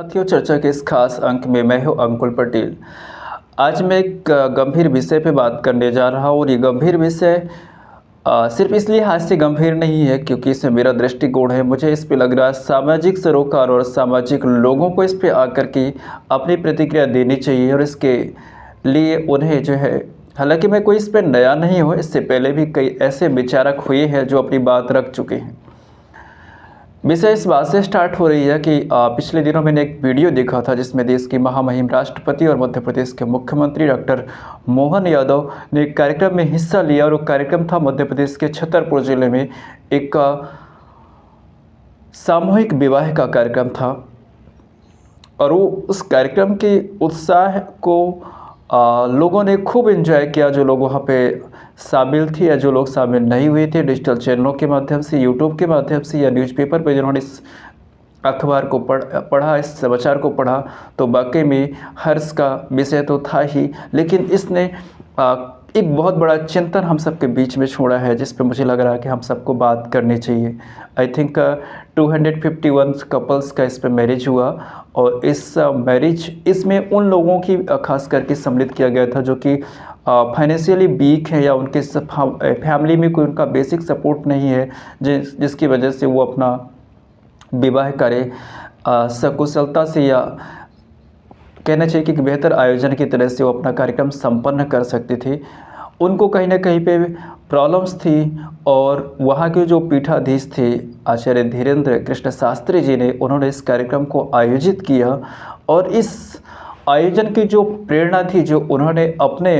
साथियों, चर्चा के इस खास अंक में मैं हूं अंकुल पटेल। आज मैं एक गंभीर विषय पे बात करने जा रहा हूं और ये गंभीर विषय सिर्फ इसलिए हाथ से गंभीर नहीं है क्योंकि इसमें मेरा दृष्टिकोण है। मुझे इस पे लग रहा है सामाजिक सरोकार और सामाजिक लोगों को इस पे आकर के अपनी प्रतिक्रिया देनी चाहिए और इसके लिए उन्हें जो है, हालांकि मैं कोई इस पे नया नहीं हूँ, इससे पहले भी कई ऐसे विचारक हुए हैं जो अपनी बात रख चुके हैं। विषय इस बात से स्टार्ट हो रही है कि पिछले दिनों मैंने एक वीडियो देखा था जिसमें देश के महामहिम राष्ट्रपति और मध्य प्रदेश के मुख्यमंत्री डॉक्टर मोहन यादव ने एक कार्यक्रम में हिस्सा लिया और वो कार्यक्रम था मध्य प्रदेश के छतरपुर जिले में एक सामूहिक विवाह का कार्यक्रम था। और वो उस कार्यक्रम के उत्साह को लोगों ने खूब एंजॉय किया, जो लोग वहाँ पे शामिल थे या जो लोग शामिल नहीं हुए थे, डिजिटल चैनलों के माध्यम से, यूट्यूब के माध्यम से या न्यूज़पेपर पर जिन्होंने इस अखबार को पढ़ा, इस समाचार को पढ़ा, तो वाकई में हर्ष का विषय तो था ही, लेकिन इसने एक बहुत बड़ा चिंतन हम सबके बीच में छोड़ा है जिस पे मुझे लग रहा है कि हम सबको बात करनी चाहिए। आई थिंक 251 कपल्स का इस पे मैरिज हुआ और इस मैरिज इसमें उन लोगों की खास करके सम्मिलित किया गया था जो कि फाइनेंशियली वीक है या उनके फैमिली में कोई उनका बेसिक सपोर्ट नहीं है, जिसकी वजह से वो अपना विवाह करे सकुशलता से या कहना चाहिए कि बेहतर आयोजन की तरह से वो अपना कार्यक्रम संपन्न कर सकते थे। उनको कहीं ना कहीं पे प्रॉब्लम्स थी और वहाँ के जो पीठाधीश थे आचार्य धीरेन्द्र कृष्ण शास्त्री जी ने, उन्होंने इस कार्यक्रम को आयोजित किया और इस आयोजन की जो प्रेरणा थी, जो उन्होंने अपने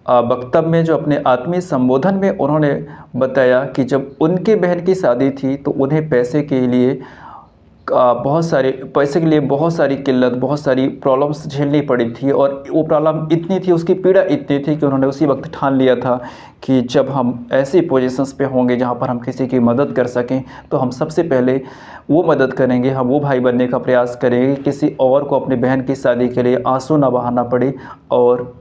वक्तव्य में, जो अपने आत्मीय संबोधन में उन्होंने बताया कि जब उनके बहन की शादी थी तो उन्हें पैसे के लिए बहुत सारी किल्लत, बहुत सारी प्रॉब्लम्स झेलनी पड़ी थी और वो प्रॉब्लम इतनी थी, उसकी पीड़ा इतनी थी कि उन्होंने उसी वक्त ठान लिया था कि जब हम ऐसी पोजीशंस पे होंगे जहाँ पर हम किसी की मदद कर सकें तो हम सबसे पहले वो मदद करेंगे, हम वो भाई बनने का प्रयास करेंगे, किसी और को अपनी बहन की शादी के लिए आंसू ना बहाना पड़े और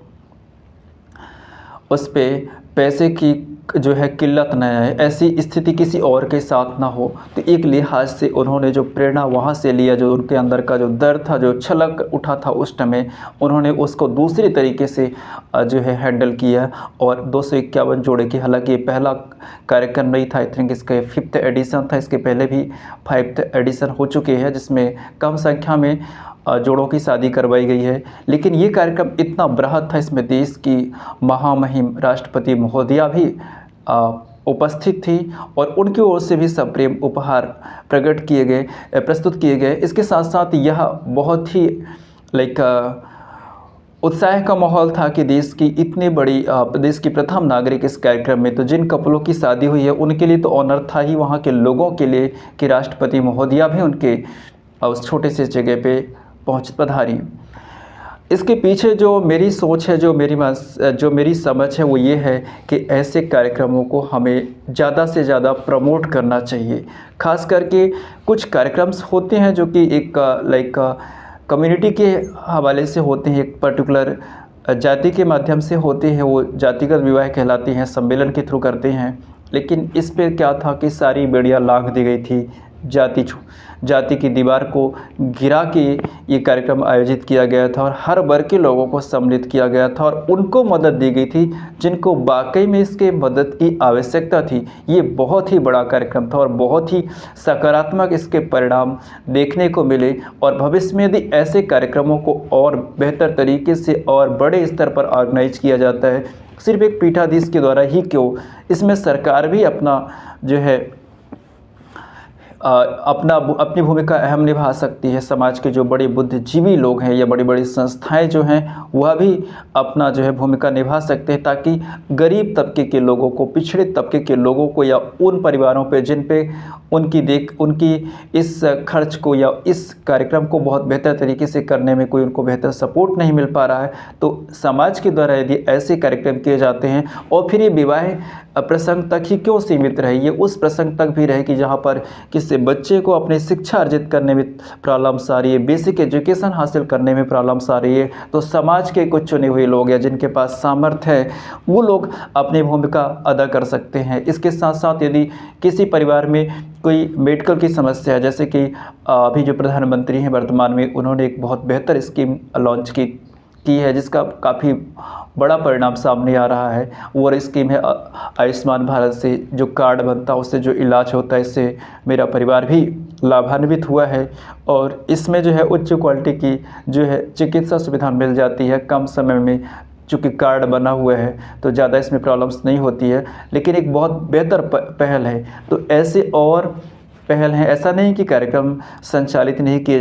उस पर पैसे की जो है किल्लत न आए, ऐसी स्थिति किसी और के साथ ना हो। तो एक लिहाज से उन्होंने जो प्रेरणा वहाँ से लिया, जो उनके अंदर का जो दर्द था, जो छलक उठा था उस समय, उन्होंने उसको दूसरी तरीके से जो है हैंडल किया और 251 जोड़े की, हालांकि ये पहला कार्यक्रम नहीं था, आई थिंक इसका 5th एडिशन था, इसके पहले भी 5th एडिशन हो चुके हैं जिसमें कम संख्या में जोड़ों की शादी करवाई गई है। लेकिन ये कार्यक्रम इतना बृहद था, इसमें देश की महामहिम राष्ट्रपति महोदया भी उपस्थित थी और उनकी ओर से भी सप्रेम उपहार प्रस्तुत किए गए। इसके साथ साथ यह बहुत ही उत्साह का माहौल था कि देश की इतनी बड़ी देश की प्रथम नागरिक इस कार्यक्रम में, तो जिन कपलों की शादी हुई है उनके लिए तो ऑनर था ही, वहाँ के लोगों के लिए कि राष्ट्रपति महोदया भी उनके उस छोटे से जगह पे पधारी। इसके पीछे जो मेरी सोच है, जो मेरी समझ है, वो ये है कि ऐसे कार्यक्रमों को हमें ज़्यादा से ज़्यादा प्रमोट करना चाहिए। खास करके कुछ कार्यक्रम्स होते हैं जो कि एक कम्युनिटी के हवाले से होते हैं, एक पर्टिकुलर जाति के माध्यम से होते हैं, वो जातिगत विवाह कहलाते हैं, सम्मेलन के थ्रू करते हैं। लेकिन इस पे क्या था कि सारी बेड़ियाँ लांघ दी गई थी, जाति की दीवार को गिरा के ये कार्यक्रम आयोजित किया गया था और हर वर्ग के लोगों को सम्मिलित किया गया था और उनको मदद दी गई थी जिनको वाकई में इसके मदद की आवश्यकता थी। ये बहुत ही बड़ा कार्यक्रम था और बहुत ही सकारात्मक इसके परिणाम देखने को मिले और भविष्य में यदि ऐसे कार्यक्रमों को और बेहतर तरीके से और बड़े स्तर पर ऑर्गेनाइज किया जाता है, सिर्फ एक पीठाधीश के द्वारा ही क्यों, इसमें सरकार भी अपना जो है अपनी भूमिका अहम निभा सकती है। समाज के जो बड़े बुद्धिजीवी लोग हैं या बड़ी बड़ी संस्थाएं जो हैं वह भी अपना जो है भूमिका निभा सकते हैं ताकि गरीब तबके के लोगों को, पिछड़े तबके के लोगों को या उन परिवारों पे जिन पे उनकी इस खर्च को या इस कार्यक्रम को बहुत बेहतर तरीके से करने में कोई उनको बेहतर सपोर्ट नहीं मिल पा रहा है, तो समाज के द्वारा यदि ऐसे कार्यक्रम किए जाते हैं और फिर ये विवाह प्रसंग तक ही क्यों सीमित रहे, ये उस प्रसंग तक भी रहे कि जहाँ पर किसी बच्चे को अपनी शिक्षा अर्जित करने में प्रॉब्लम्स आ रही है, बेसिक एजुकेशन हासिल करने में प्रॉब्लम्स आ रही है, तो समाज के कुछ चुने हुए लोग हैं जिनके पास सामर्थ्य है, वो लोग अपनी भूमिका अदा कर सकते हैं। इसके साथ साथ यदि किसी परिवार में कोई मेडिकल की समस्या है, जैसे कि अभी जो प्रधानमंत्री हैं वर्तमान में, उन्होंने एक बहुत बेहतर स्कीम लॉन्च की है जिसका काफ़ी बड़ा परिणाम सामने आ रहा है। वो स्कीम है आयुष्मान भारत से जो कार्ड बनता है उससे जो इलाज होता है, इससे मेरा परिवार भी लाभान्वित हुआ है और इसमें जो है उच्च क्वालिटी की जो है चिकित्सा सुविधा मिल जाती है कम समय में। चूँकि कार्ड बना हुआ है तो ज़्यादा इसमें प्रॉब्लम्स नहीं होती है, लेकिन एक बहुत बेहतर पहल है। तो ऐसे और पहल हैं, ऐसा नहीं कि कार्यक्रम संचालित नहीं किए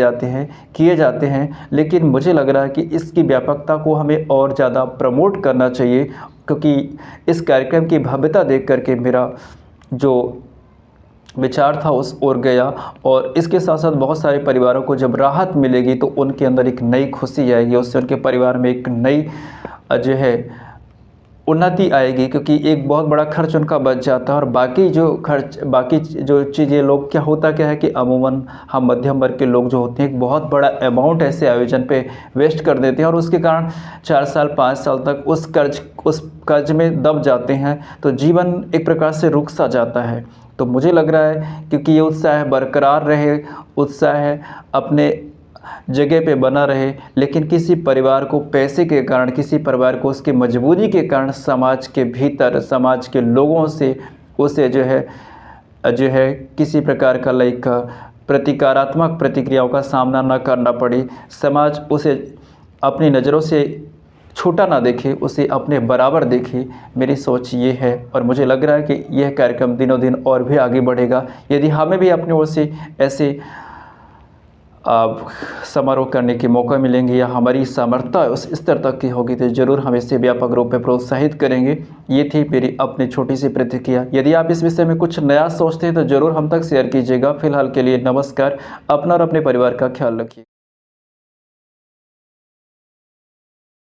जाते हैं, लेकिन मुझे लग रहा है कि इसकी व्यापकता को हमें और ज़्यादा प्रमोट करना चाहिए, क्योंकि इस कार्यक्रम की भव्यता देख करके मेरा जो विचार था उस ओर गया। और इसके साथ साथ बहुत सारे परिवारों को जब राहत मिलेगी तो उनके अंदर एक नई खुशी आएगी, उससे उनके परिवार में एक नई जो है उन्नति आएगी, क्योंकि एक बहुत बड़ा खर्च उनका बच जाता है। और बाकी जो चीज़ें लोग क्या है कि अमूमन हम मध्यम वर्ग के लोग जो होते हैं एक बहुत बड़ा अमाउंट ऐसे आयोजन पे वेस्ट कर देते हैं और उसके कारण 4 साल 5 साल तक उस कर्ज में दब जाते हैं, तो जीवन एक प्रकार से रुक सा जाता है। तो मुझे लग रहा है क्योंकि ये उत्साह बरकरार रहे, उत्साह अपने जगह पे बना रहे, लेकिन किसी परिवार को पैसे के कारण, किसी परिवार को उसकी मजबूरी के कारण समाज के भीतर, समाज के लोगों से उसे जो है किसी प्रकार का प्रतिकारात्मक प्रतिक्रियाओं का सामना न करना पड़े, समाज उसे अपनी नज़रों से छोटा ना देखे, उसे अपने बराबर देखे। मेरी सोच ये है और मुझे लग रहा है कि यह कार्यक्रम दिनों दिन और भी आगे बढ़ेगा यदि हमें भी अपनी ओर से ऐसे समारोह करने के मौका मिलेंगे या हमारी सामर्थ्य उस स्तर तक की होगी तो ज़रूर हम इसे व्यापक रूप में प्रोत्साहित करेंगे। ये थी मेरी अपनी छोटी सी प्रतिक्रिया। यदि आप इस विषय में कुछ नया सोचते हैं तो ज़रूर हम तक शेयर कीजिएगा। फिलहाल के लिए नमस्कार। अपना और अपने परिवार का ख्याल रखिए।